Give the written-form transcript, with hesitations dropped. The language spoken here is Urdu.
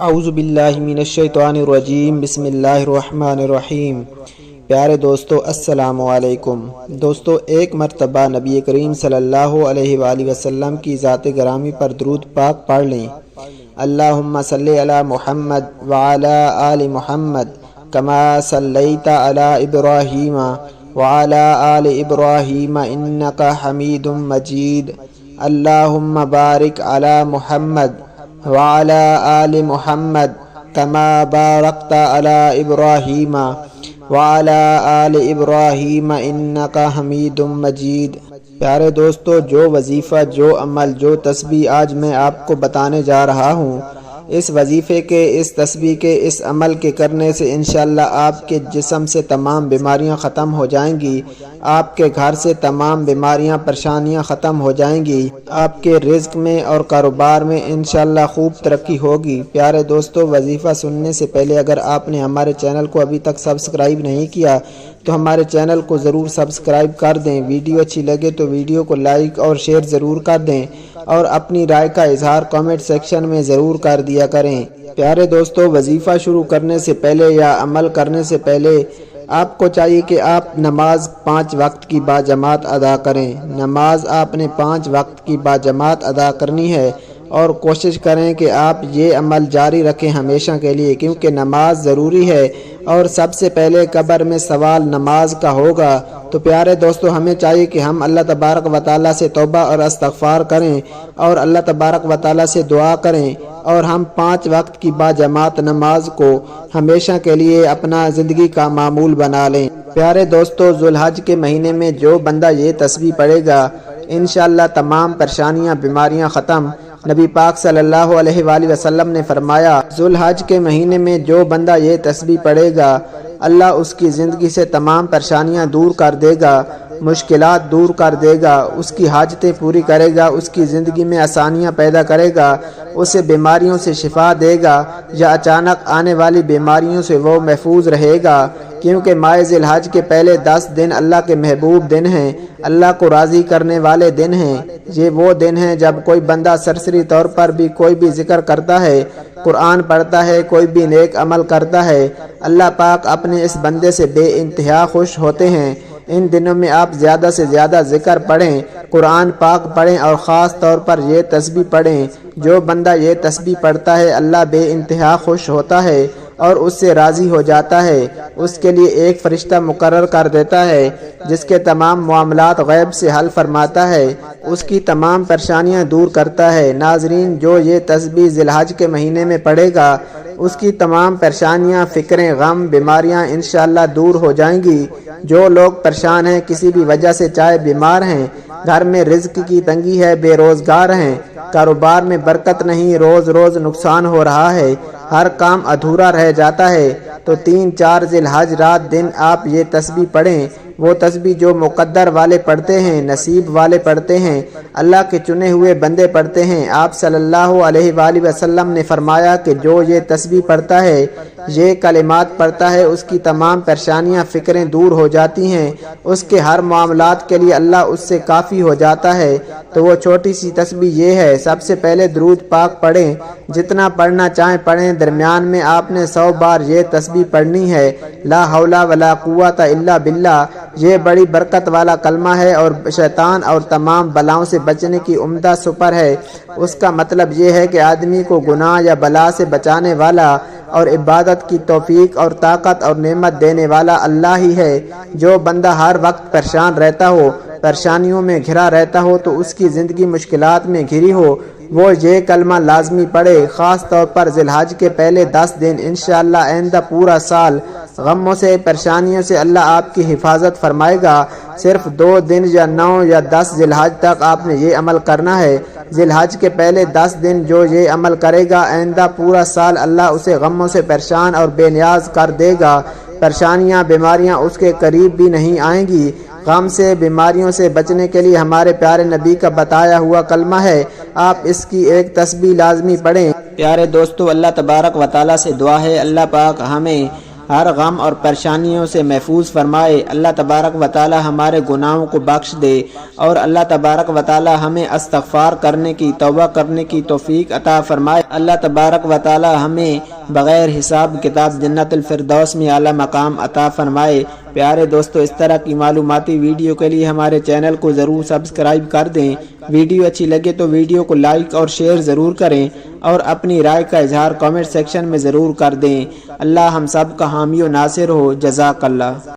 اعوذ باللہ من الشیطان الرجیم بسم اللہ الرحمن الرحیم۔ پیارے دوستو السلام علیکم۔ دوستو ایک مرتبہ نبی کریم صلی اللہ علیہ وآلہ وسلم کی ذات گرامی پر درود پاک پڑھ لیں۔ اللہم صلی علی محمد وعلی آل محمد کما صلیت علی ابراہیم وعلی آل ابراہیم انکا حمید مجید۔ اللہم بارک علی محمد وعلى آل محمد كما باركت على إبراهيم وعلى آل إبراهيم إنك حميد مجيد۔ پیارے دوستو، جو وظیفہ، جو عمل، جو تسبیح آج میں آپ کو بتانے جا رہا ہوں، اس وظیفے کے، اس تسبیح کے، اس عمل کے کرنے سے انشاءاللہ آپ کے جسم سے تمام بیماریاں ختم ہو جائیں گی، آپ کے گھر سے تمام بیماریاں، پریشانیاں ختم ہو جائیں گی، آپ کے رزق میں اور کاروبار میں انشاءاللہ خوب ترقی ہوگی۔ پیارے دوستو، وظیفہ سننے سے پہلے اگر آپ نے ہمارے چینل کو ابھی تک سبسکرائب نہیں کیا تو ہمارے چینل کو ضرور سبسکرائب کر دیں۔ ویڈیو اچھی لگے تو ویڈیو کو لائک اور شیئر ضرور کر دیں اور اپنی رائے کا اظہار کامنٹ سیکشن میں ضرور کر دیا کریں۔ پیارے دوستو، وظیفہ شروع کرنے سے پہلے یا عمل کرنے سے پہلے آپ کو چاہیے کہ آپ نماز 5 وقت کی باجماعت ادا کریں۔ نماز آپ نے 5 وقت کی باجماعت ادا کرنی ہے اور کوشش کریں کہ آپ یہ عمل جاری رکھیں ہمیشہ کے لیے، کیونکہ نماز ضروری ہے اور سب سے پہلے قبر میں سوال نماز کا ہوگا۔ تو پیارے دوستو، ہمیں چاہیے کہ ہم اللہ تبارک و تعالیٰ سے توبہ اور استغفار کریں اور اللہ تبارک و تعالیٰ سے دعا کریں اور ہم 5 وقت کی باجماعت نماز کو ہمیشہ کے لیے اپنا زندگی کا معمول بنا لیں۔ پیارے دوستو، ذو الحج کے مہینے میں جو بندہ یہ تسبیح پڑھے گا انشاءاللہ تمام پریشانیاں، بیماریاں ختم۔ نبی پاک صلی اللہ علیہ وآلہ وسلم نے فرمایا، ذو الحج کے مہینے میں جو بندہ یہ تسبیح پڑھے گا اللہ اس کی زندگی سے تمام پریشانیاں دور کر دے گا، مشکلات دور کر دے گا، اس کی حاجتیں پوری کرے گا، اس کی زندگی میں آسانیاں پیدا کرے گا، اسے بیماریوں سے شفا دے گا یا اچانک آنے والی بیماریوں سے وہ محفوظ رہے گا، کیونکہ ماہ ذی الحج کے پہلے 10 دن اللہ کے محبوب دن ہیں، اللہ کو راضی کرنے والے دن ہیں۔ یہ وہ دن ہیں جب کوئی بندہ سرسری طور پر بھی کوئی بھی ذکر کرتا ہے، قرآن پڑھتا ہے، کوئی بھی نیک عمل کرتا ہے، اللہ پاک اپنے اس بندے سے بے انتہا خوش ہوتے ہیں۔ ان دنوں میں آپ زیادہ سے زیادہ ذکر پڑھیں، قرآن پاک پڑھیں اور خاص طور پر یہ تسبیح پڑھیں۔ جو بندہ یہ تسبیح پڑھتا ہے اللہ بے انتہا خوش ہوتا ہے اور اس سے راضی ہو جاتا ہے، اس کے لیے ایک فرشتہ مقرر کر دیتا ہے جس کے تمام معاملات غیب سے حل فرماتا ہے، اس کی تمام پریشانیاں دور کرتا ہے۔ ناظرین، جو یہ تسبیح ذی الحج کے مہینے میں پڑھے گا اس کی تمام پریشانیاں، فکریں، غم، بیماریاں انشاءاللہ دور ہو جائیں گی۔ جو لوگ پریشان ہیں کسی بھی وجہ سے، چاہے بیمار ہیں، گھر میں رزق کی تنگی ہے، بے روزگار ہیں، کاروبار میں برکت نہیں، روز روز نقصان ہو رہا ہے، ہر کام ادھورا رہ جاتا ہے، تو 3-4 ذی الحج رات دن آپ یہ تسبیح پڑھیں۔ وہ تسبیح جو مقدر والے پڑھتے ہیں، نصیب والے پڑھتے ہیں، اللہ کے چنے ہوئے بندے پڑھتے ہیں۔ آپ صلی اللہ علیہ وآلہ وسلم نے فرمایا کہ جو یہ تسبیح پڑھتا ہے، یہ کلمات پڑھتا ہے، اس کی تمام پریشانیاں، فکریں دور ہو جاتی ہیں، اس کے ہر معاملات کے لیے اللہ اس سے کافی ہو جاتا ہے۔ تو وہ چھوٹی سی تسبیح یہ ہے، سب سے پہلے درود پاک پڑھیں، جتنا پڑھنا چاہیں پڑھیں، درمیان میں آپ نے 100 بار یہ تسبیح پڑھنی ہے، لا حول ولا قوت الا باللہ۔ یہ بڑی برکت والا کلمہ ہے اور شیطان اور تمام بلاؤں سے بچنے کی عمدہ سپر ہے۔ اس کا مطلب یہ ہے کہ آدمی کو گناہ یا بلا سے بچانے والا اور عبادت کی توفیق اور طاقت اور نعمت دینے والا اللہ ہی ہے۔ جو بندہ ہر وقت پریشان رہتا ہو، پریشانیوں میں گھرا رہتا ہو، تو اس کی زندگی مشکلات میں گھری ہو، وہ یہ کلمہ لازمی پڑھے۔ خاص طور پر ذی الحج کے پہلے 10 دن انشاءاللہ آئندہ پورا سال غموں سے، پریشانیوں سے اللہ آپ کی حفاظت فرمائے گا۔ صرف 2 دن یا 9 یا 10 ذی الحج تک آپ نے یہ عمل کرنا ہے۔ ذی الحج کے پہلے 10 دن جو یہ عمل کرے گا آئندہ پورا سال اللہ اسے غموں سے پریشان اور بے نیاز کر دے گا۔ پریشانیاں، بیماریاں اس کے قریب بھی نہیں آئیں گی۔ غم سے، بیماریوں سے بچنے کے لیے ہمارے پیارے نبی کا بتایا ہوا کلمہ ہے، آپ اس کی ایک تسبیح لازمی پڑھیں۔ پیارے دوستو، اللہ تبارک و تعالیٰ سے دعا ہے اللہ پاک ہمیں ہر غم اور پریشانیوں سے محفوظ فرمائے۔ اللہ تبارک و تعالی ہمارے گناہوں کو بخش دے اور اللہ تبارک و تعالی ہمیں استغفار کرنے کی، توبہ کرنے کی توفیق عطا فرمائے۔ اللہ تبارک و تعالی ہمیں بغیر حساب کتاب جنت الفردوس میں اعلیٰ مقام عطا فرمائے۔ پیارے دوستو، اس طرح کی معلوماتی ویڈیو کے لیے ہمارے چینل کو ضرور سبسکرائب کر دیں۔ ویڈیو اچھی لگے تو ویڈیو کو لائک اور شیئر ضرور کریں اور اپنی رائے کا اظہار کامنٹ سیکشن میں ضرور کر دیں۔ اللہ ہم سب کا حامی و ناصر ہو۔ جزاک اللہ۔